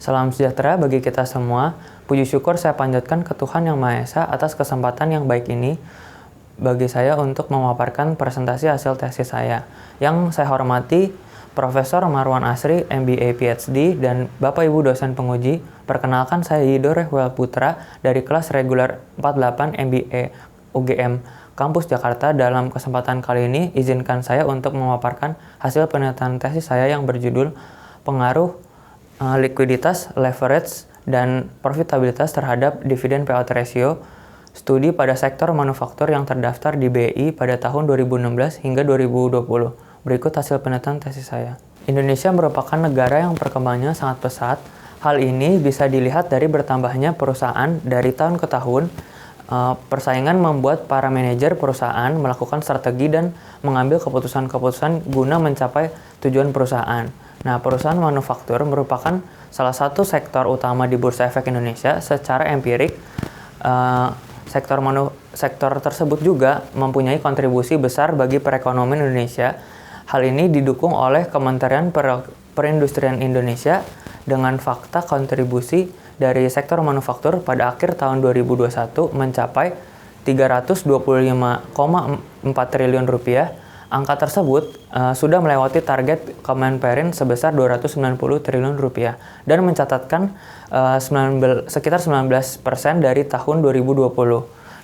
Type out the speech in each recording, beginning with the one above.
Salam sejahtera bagi kita semua. Puji syukur saya panjatkan ke Tuhan Yang Maha Esa atas kesempatan yang baik ini bagi saya untuk memaparkan presentasi hasil tesis saya. Yang saya hormati Profesor Marwan Asri, MBA PhD, dan Bapak Ibu dosen penguji. Perkenalkan, saya Yido Rehwel Putra dari kelas reguler 48 MBA UGM Kampus Jakarta. Dalam kesempatan kali ini, izinkan saya untuk memaparkan hasil penelitian tesis saya yang berjudul Pengaruh Likuiditas, Leverage, dan Profitabilitas terhadap Dividen Payout Ratio studi pada sektor manufaktur yang terdaftar di BI pada tahun 2016 hingga 2020. Berikut hasil penelitian tesis saya. Indonesia merupakan negara yang perkembangannya sangat pesat. Hal ini bisa dilihat dari bertambahnya perusahaan dari tahun ke tahun. Persaingan membuat para manajer perusahaan melakukan strategi dan mengambil keputusan-keputusan guna mencapai tujuan perusahaan. Nah, perusahaan manufaktur merupakan salah satu sektor utama di Bursa Efek Indonesia. Secara empirik, sektor tersebut juga mempunyai kontribusi besar bagi perekonomian Indonesia. Hal ini didukung oleh Kementerian Perindustrian Indonesia dengan fakta kontribusi dari sektor manufaktur pada akhir tahun 2021 mencapai 325,4 triliun rupiah. Angka tersebut sudah melewati target Kemenperin sebesar 290 triliun rupiah dan mencatatkan sekitar 19% dari tahun 2020.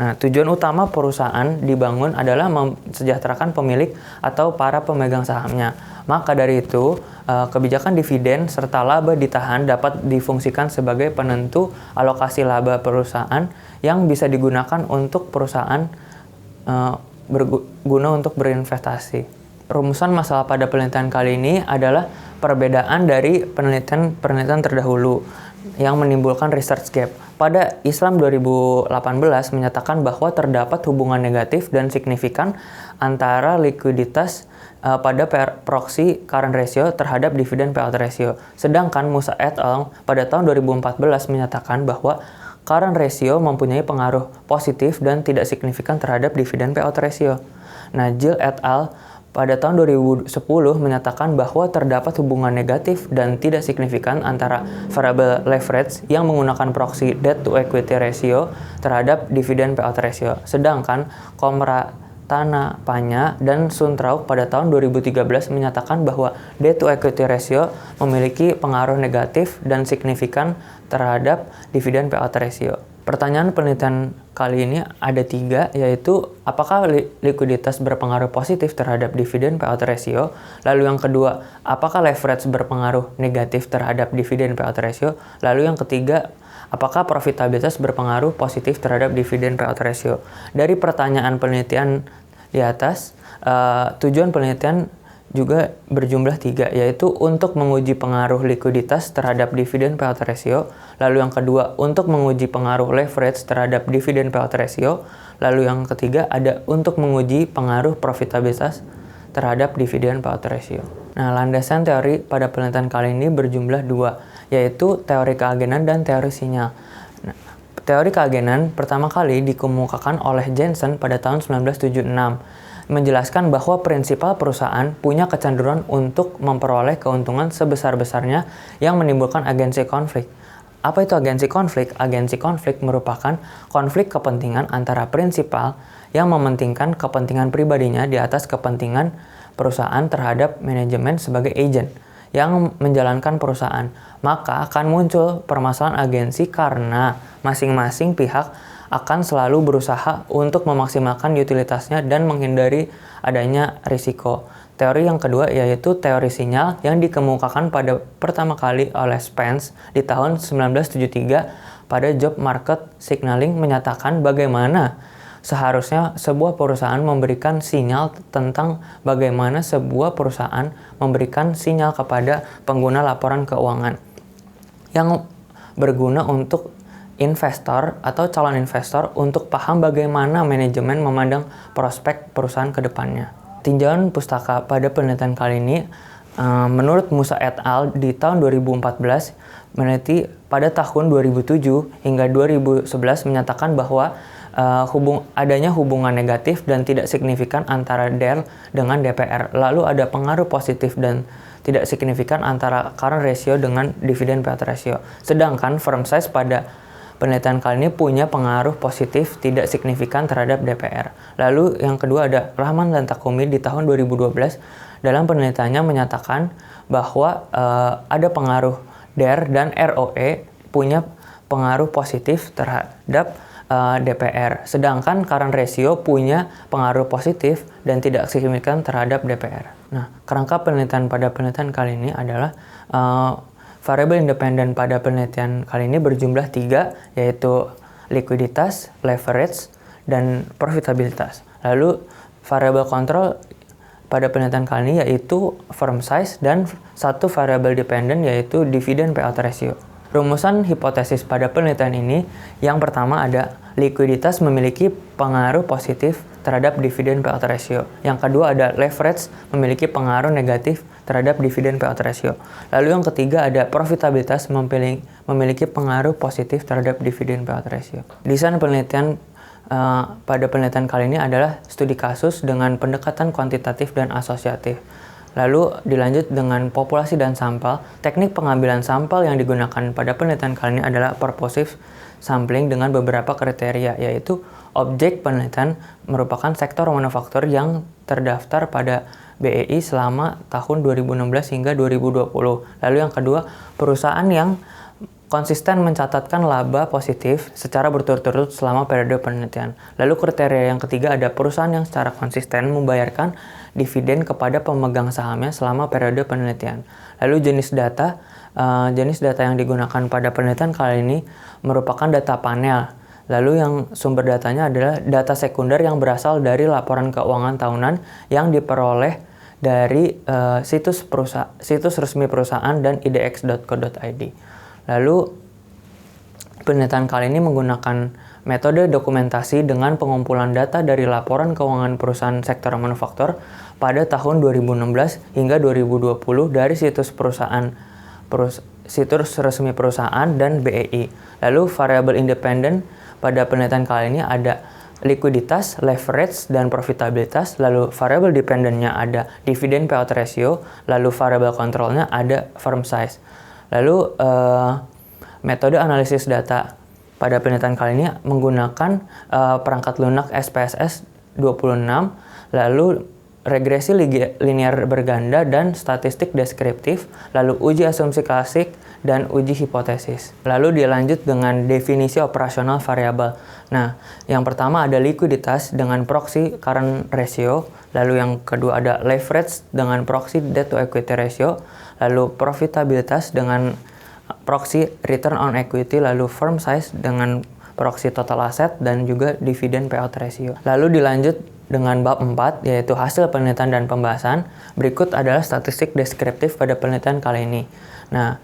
Nah, tujuan utama perusahaan dibangun adalah mensejahterakan pemilik atau para pemegang sahamnya. Maka dari itu, kebijakan dividen serta laba ditahan dapat difungsikan sebagai penentu alokasi laba perusahaan yang bisa digunakan untuk perusahaan berguna untuk berinvestasi. Rumusan masalah pada penelitian kali ini adalah perbedaan dari penelitian terdahulu yang menimbulkan research gap. Pada Islam 2018 menyatakan bahwa terdapat hubungan negatif dan signifikan antara likuiditas pada proxy current ratio terhadap dividen payout ratio. Sedangkan Musa et al. Pada tahun 2014 menyatakan bahwa current ratio mempunyai pengaruh positif dan tidak signifikan terhadap dividen payout ratio. Nah, Gill et al. Pada tahun 2010 menyatakan bahwa terdapat hubungan negatif dan tidak signifikan antara variable leverage yang menggunakan proxy debt to equity ratio terhadap dividen payout ratio. Sedangkan Komratana Panya dan Suntrauk pada tahun 2013 menyatakan bahwa debt to equity ratio memiliki pengaruh negatif dan signifikan terhadap dividen payout ratio. Pertanyaan penelitian kali ini ada 3, yaitu apakah likuiditas berpengaruh positif terhadap dividen payout ratio? Lalu yang kedua, apakah leverage berpengaruh negatif terhadap dividen payout ratio? Lalu yang ketiga, apakah profitabilitas berpengaruh positif terhadap dividen payout ratio? Dari pertanyaan penelitian di atas, tujuan penelitian juga berjumlah 3, yaitu untuk menguji pengaruh likuiditas terhadap dividen payout ratio. Lalu yang kedua, untuk menguji pengaruh leverage terhadap dividen payout ratio. Lalu yang ketiga, ada untuk menguji pengaruh profitabilitas terhadap dividen payout ratio. Nah, landasan teori pada penelitian kali ini berjumlah 2, yaitu teori keagenan dan teori sinyal. Nah, teori keagenan pertama kali dikemukakan oleh Jensen pada tahun 1976. Menjelaskan bahwa prinsipal perusahaan punya kecenderungan untuk memperoleh keuntungan sebesar-besarnya yang menimbulkan agensi konflik. Apa itu agensi konflik? Agensi konflik merupakan konflik kepentingan antara prinsipal yang mementingkan kepentingan pribadinya di atas kepentingan perusahaan terhadap manajemen sebagai agen yang menjalankan perusahaan. Maka akan muncul permasalahan agensi karena masing-masing pihak akan selalu berusaha untuk memaksimalkan utilitasnya dan menghindari adanya risiko. Teori yang kedua yaitu teori sinyal yang dikemukakan pada pertama kali oleh Spence di tahun 1973 pada Job Market Signaling, menyatakan bagaimana seharusnya sebuah perusahaan memberikan sinyal tentang bagaimana sebuah perusahaan memberikan sinyal kepada pengguna laporan keuangan yang berguna untuk investor atau calon investor untuk paham bagaimana manajemen memandang prospek perusahaan ke depannya. Tinjauan pustaka pada penelitian kali ini, menurut Musa et al. Di tahun 2014 meneliti pada tahun 2007 hingga 2011 menyatakan bahwa adanya hubungan negatif dan tidak signifikan antara DER dengan DPR. Lalu ada pengaruh positif dan tidak signifikan antara current ratio dengan dividend payout ratio. Sedangkan firm size pada penelitian kali ini punya pengaruh positif tidak signifikan terhadap DPR. Lalu yang kedua ada Rahman dan Takumi di tahun 2012 dalam penelitiannya menyatakan bahwa ada pengaruh DER dan ROE punya pengaruh positif terhadap DPR. Sedangkan current ratio punya pengaruh positif dan tidak signifikan terhadap DPR. Nah, kerangka penelitian pada penelitian kali ini adalah variabel independen pada penelitian kali ini berjumlah 3, yaitu likuiditas, leverage, dan profitabilitas. Lalu variabel kontrol pada penelitian kali ini yaitu firm size dan satu variabel dependen yaitu dividend payout ratio. Rumusan hipotesis pada penelitian ini yang pertama ada likuiditas memiliki pengaruh positif terhadap dividend payout ratio. Yang kedua ada leverage memiliki pengaruh negatif terhadap dividend payout ratio. Lalu yang ketiga ada profitabilitas memiliki pengaruh positif terhadap dividend payout ratio. Desain penelitian pada penelitian kali ini adalah studi kasus dengan pendekatan kuantitatif dan asosiatif. Lalu dilanjut dengan populasi dan sampel. Teknik pengambilan sampel yang digunakan pada penelitian kali ini adalah purposive sampling dengan beberapa kriteria, yaitu objek penelitian merupakan sektor manufaktur yang terdaftar pada BEI selama tahun 2016 hingga 2020. Lalu yang kedua, perusahaan yang konsisten mencatatkan laba positif secara berturut-turut selama periode penelitian. Lalu kriteria yang ketiga ada perusahaan yang secara konsisten membayarkan dividen kepada pemegang sahamnya selama periode penelitian. Lalu jenis data yang digunakan pada penelitian kali ini merupakan data panel. Lalu yang sumber datanya adalah data sekunder yang berasal dari laporan keuangan tahunan yang diperoleh dari situs resmi perusahaan dan idx.co.id. Lalu penelitian kali ini menggunakan metode dokumentasi dengan pengumpulan data dari laporan keuangan perusahaan sektor manufaktur pada tahun 2016 hingga 2020 dari situs resmi perusahaan dan BEI. Lalu variabel independen pada penelitian kali ini ada likuiditas, leverage, dan profitabilitas. Lalu variabel dependennya ada dividend payout ratio. Lalu variabel kontrolnya ada firm size. Lalu metode analisis data pada penelitian kali ini menggunakan perangkat lunak SPSS 26, lalu regresi linear berganda dan statistik deskriptif, lalu uji asumsi klasik dan uji hipotesis. Lalu dilanjut dengan definisi operasional variabel. Nah, yang pertama ada likuiditas dengan proxy current ratio, lalu yang kedua ada leverage dengan proxy debt to equity ratio, lalu profitabilitas dengan proxy return on equity, lalu firm size dengan proxy total asset, dan juga dividend payout ratio. Lalu dilanjut dengan bab 4, yaitu hasil penelitian dan pembahasan. Berikut adalah statistik deskriptif pada penelitian kali ini. Nah,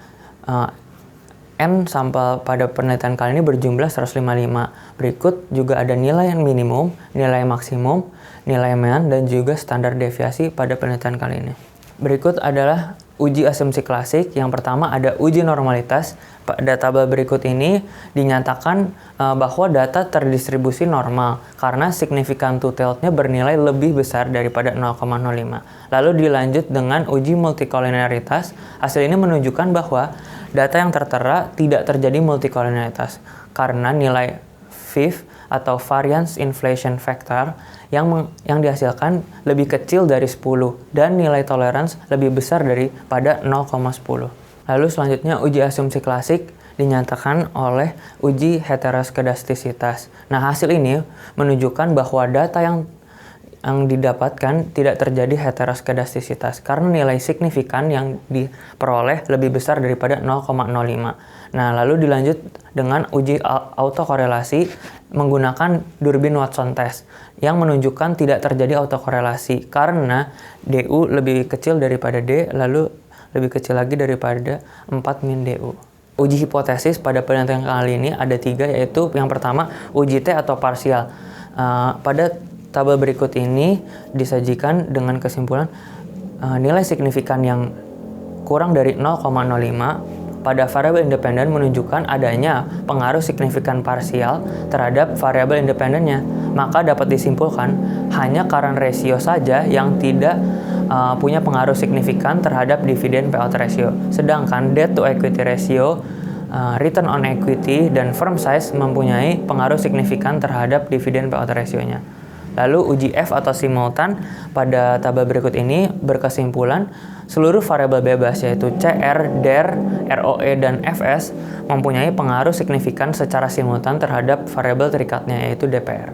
N sampel pada penelitian kali ini berjumlah 155. Berikut juga ada nilai yang minimum, nilai maksimum, nilai median, dan juga standar deviasi pada penelitian kali ini. Berikut adalah uji asumsi klasik. Yang pertama ada uji normalitas. Pada tabel berikut ini dinyatakan bahwa data terdistribusi normal karena signifikan two-tailed-nya bernilai lebih besar daripada 0,05. Lalu dilanjut dengan uji multikoliniaritas. Hasil ini menunjukkan bahwa data yang tertera tidak terjadi multikoliniaritas karena nilai VIF atau variance inflation factor yang dihasilkan lebih kecil dari 10 dan nilai tolerance lebih besar daripada 0,10. Lalu selanjutnya uji asumsi klasik dinyatakan oleh uji heteroskedastisitas. Nah, hasil ini menunjukkan bahwa data yang didapatkan tidak terjadi heteroskedastisitas karena nilai signifikan yang diperoleh lebih besar daripada 0,05. Nah, lalu dilanjut dengan uji autokorelasi menggunakan durbin Watson test yang menunjukkan tidak terjadi autokorelasi karena DU lebih kecil daripada D, lalu lebih kecil lagi daripada 4 min DU. Uji hipotesis pada penelitian kali ini ada 3, yaitu yang pertama uji T atau parsial. Pada tabel berikut ini disajikan dengan kesimpulan nilai signifikan yang kurang dari 0,05 pada variabel independen menunjukkan adanya pengaruh signifikan parsial terhadap variabel independennya. Maka dapat disimpulkan hanya current ratio saja yang tidak punya pengaruh signifikan terhadap dividen payout ratio. Sedangkan debt to equity ratio, return on equity, dan firm size mempunyai pengaruh signifikan terhadap dividen payout ratio-nya. Lalu uji F atau simultan pada tabel berikut ini berkesimpulan seluruh variabel bebas yaitu CR, DER, ROE, dan FS mempunyai pengaruh signifikan secara simultan terhadap variabel terikatnya yaitu DPR.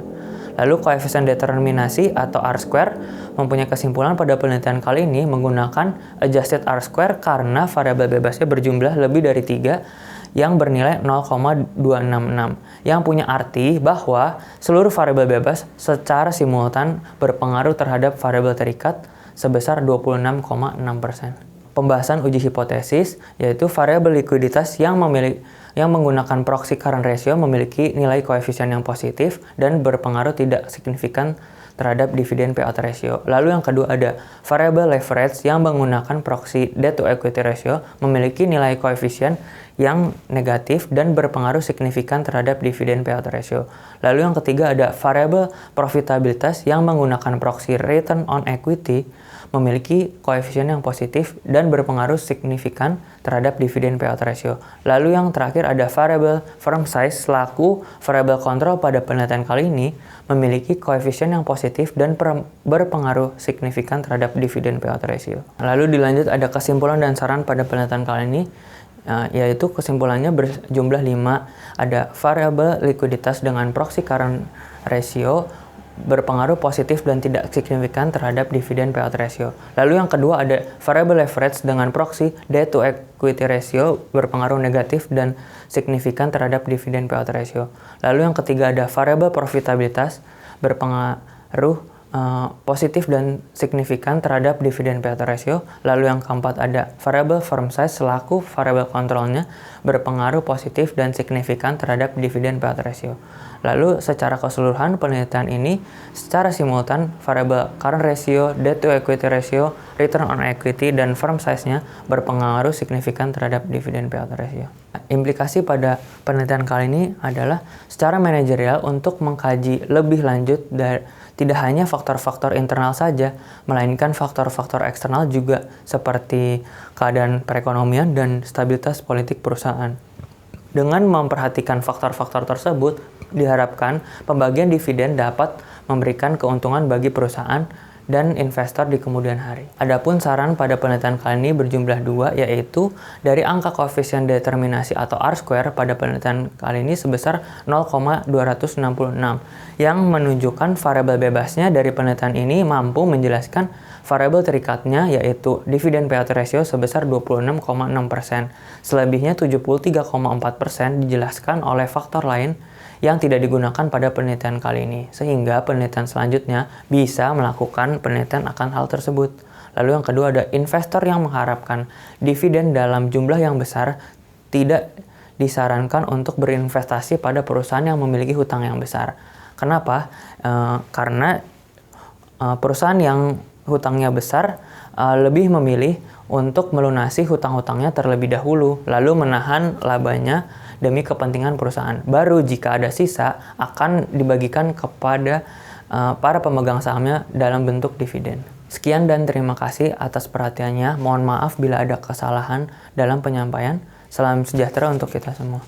Lalu koefisien determinasi atau R-square mempunyai kesimpulan pada penelitian kali ini menggunakan adjusted R-square karena variabel bebasnya berjumlah lebih dari 3 yang bernilai 0,266, yang punya arti bahwa seluruh variabel bebas secara simultan berpengaruh terhadap variabel terikat sebesar 26,6%. Pembahasan uji hipotesis yaitu variabel likuiditas yang menggunakan proxy current ratio memiliki nilai koefisien yang positif dan berpengaruh tidak signifikan terhadap dividen payout ratio. Lalu yang kedua ada variabel leverage yang menggunakan proxy debt to equity ratio memiliki nilai koefisien yang negatif dan berpengaruh signifikan terhadap dividen payout ratio. Lalu yang ketiga ada variabel profitabilitas yang menggunakan proxy return on equity memiliki koefisien yang positif dan berpengaruh signifikan terhadap dividen payout ratio. Lalu yang terakhir ada variabel firm size selaku variabel kontrol pada penelitian kali ini memiliki koefisien yang positif dan berpengaruh signifikan terhadap dividen payout ratio. Lalu dilanjut ada kesimpulan dan saran pada penelitian kali ini, yaitu kesimpulannya berjumlah 5. Ada variabel likuiditas dengan proxy current ratio berpengaruh positif dan tidak signifikan terhadap dividen payout ratio. Lalu yang kedua ada variabel leverage dengan proxy debt to equity ratio berpengaruh negatif dan signifikan terhadap dividen payout ratio. Lalu yang ketiga ada variabel profitabilitas berpengaruh positif dan signifikan terhadap dividen payout ratio. Lalu yang keempat ada variabel firm size selaku variabel kontrolnya berpengaruh positif dan signifikan terhadap dividen payout ratio. Lalu secara keseluruhan penelitian ini secara simultan variabel current ratio, debt to equity ratio, return on equity, dan firm size-nya berpengaruh signifikan terhadap dividen payout ratio. Implikasi pada penelitian kali ini adalah secara manajerial untuk mengkaji lebih lanjut tidak hanya faktor-faktor internal saja, melainkan faktor-faktor eksternal juga seperti keadaan perekonomian dan stabilitas politik perusahaan. Dengan memperhatikan faktor-faktor tersebut, diharapkan pembagian dividen dapat memberikan keuntungan bagi perusahaan dan investor di kemudian hari. Adapun saran pada penelitian kali ini berjumlah 2, yaitu dari angka koefisien determinasi atau R-square pada penelitian kali ini sebesar 0,266, yang menunjukkan variabel bebasnya dari penelitian ini mampu menjelaskan variabel terikatnya yaitu dividen payout ratio sebesar 26,6%. Selebihnya 73,4% dijelaskan oleh faktor lain yang tidak digunakan pada penelitian kali ini, sehingga penelitian selanjutnya bisa melakukan penelitian akan hal tersebut. Lalu yang kedua ada investor yang mengharapkan dividen dalam jumlah yang besar tidak disarankan untuk berinvestasi pada perusahaan yang memiliki hutang yang besar. Kenapa? Karena perusahaan yang hutangnya besar lebih memilih untuk melunasi hutang-hutangnya terlebih dahulu, lalu menahan labanya demi kepentingan perusahaan. Baru jika ada sisa akan dibagikan kepada para pemegang sahamnya dalam bentuk dividen. Sekian dan terima kasih atas perhatiannya. Mohon maaf bila ada kesalahan dalam penyampaian. Salam sejahtera untuk kita semua.